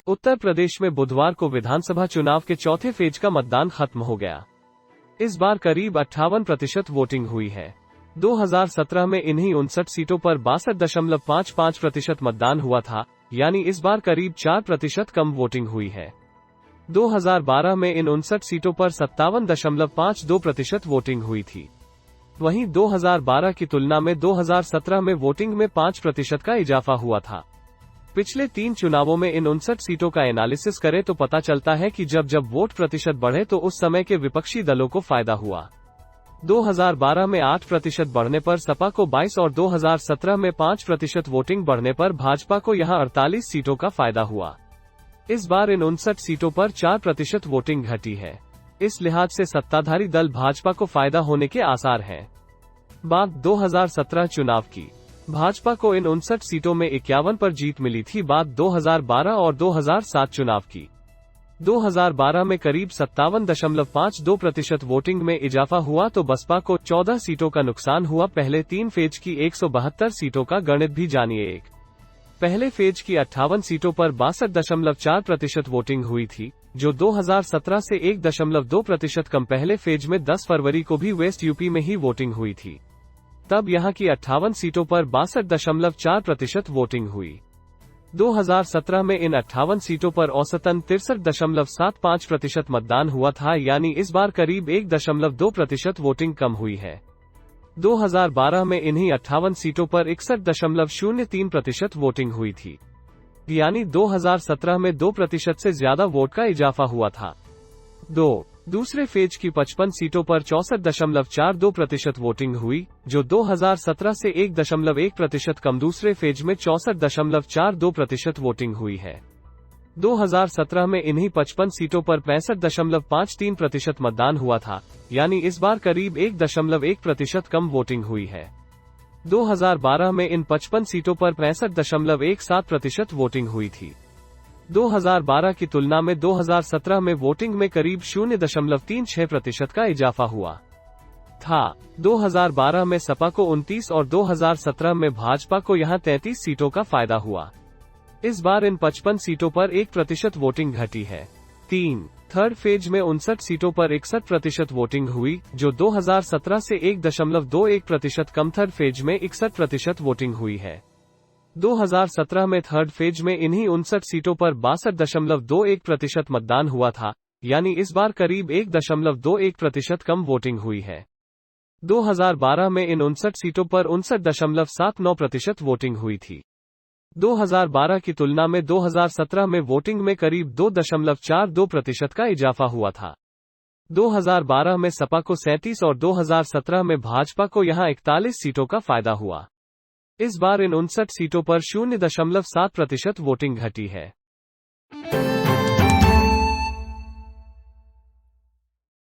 उत्तर प्रदेश में बुधवार को विधानसभा चुनाव के चौथे फेज का मतदान खत्म हो गया। इस बार करीब 58% वोटिंग हुई है। 2017 में इन्हीं 59 सीटों पर 62.55% मतदान हुआ था, यानी इस बार करीब 4% कम वोटिंग हुई है। 2012 में इन 59 सीटों पर 57.52% वोटिंग हुई थी। वहीं 2012 की तुलना में 2017 में वोटिंग में 5% का इजाफा हुआ था। पिछले 3 चुनावों में इन 59 सीटों का एनालिसिस करें तो पता चलता है कि जब वोट प्रतिशत बढ़े तो उस समय के विपक्षी दलों को फायदा हुआ। 2012 में 8% बढ़ने पर सपा को 22 और 2017 में 5% वोटिंग बढ़ने पर भाजपा को यहां 48 सीटों का फायदा हुआ। इस बार इन 59 सीटों पर 4% वोटिंग घटी है। इस लिहाज से सत्ताधारी दल भाजपा को फायदा होने के आसार हैं। बात 2017 चुनाव की। भाजपा को इन 59 सीटों में 51 पर जीत मिली थी। बात 2012 और 2007 चुनाव की। 2012 में करीब 57.52% वोटिंग में इजाफा हुआ तो बसपा को 14 सीटों का नुकसान हुआ। पहले 3 फेज की 172 सीटों का गणित भी जानिए। एक पहले फेज की 58 सीटों पर 62.4% वोटिंग हुई थी, जो 2017 से 1.2% कम। पहले फेज में 10 फरवरी को भी वेस्ट यूपी में ही वोटिंग हुई थी, तब यहां की 58 सीटों पर 62.4% वोटिंग हुई। 2017 में इन 58 सीटों पर औसतन 63.75% मतदान हुआ था, यानी इस बार करीब 1.2% वोटिंग कम हुई है। 2012 में इन्हीं 58 सीटों पर 61.03% वोटिंग हुई थी, यानी 2017 में 2% से ज्यादा वोट का इजाफा हुआ था। दूसरे फेज की 55 सीटों पर 64.42% वोटिंग हुई, जो 2017 से 1.1% कम। दूसरे फेज में 64.42% वोटिंग हुई है। 2017 में इन्हीं 55 सीटों पर 65.53% मतदान हुआ था, यानी इस बार करीब 1.1% कम वोटिंग हुई है। 2012 में इन 55 सीटों पर 65.17% वोटिंग हुई थी। 2012 की तुलना में 2017 में वोटिंग में करीब 0.36% का इजाफा हुआ था। 2012 में सपा को 29 और 2017 में भाजपा को यहां 33 सीटों का फायदा हुआ। इस बार इन 55 सीटों पर 1% वोटिंग घटी है। थर्ड फेज में 59 सीटों पर 61% वोटिंग हुई, जो 2017 से 1.21% कम। थर्ड फेज में 61% वोटिंग हुई है। 2017 में थर्ड फेज में इन्हीं 59 सीटों पर 62.21% मतदान हुआ था, यानी इस बार करीब 1.21% कम वोटिंग हुई है। 2012 में इन 59 सीटों पर 59.79% वोटिंग हुई थी। 2012 की तुलना में 2017 में वोटिंग में करीब 2.42% का इजाफा हुआ था। 2012 में सपा को 37 और 2017 में भाजपा को यहां 41 सीटों का फायदा हुआ। इस बार इन 59 सीटों पर 0.7% वोटिंग घटी है।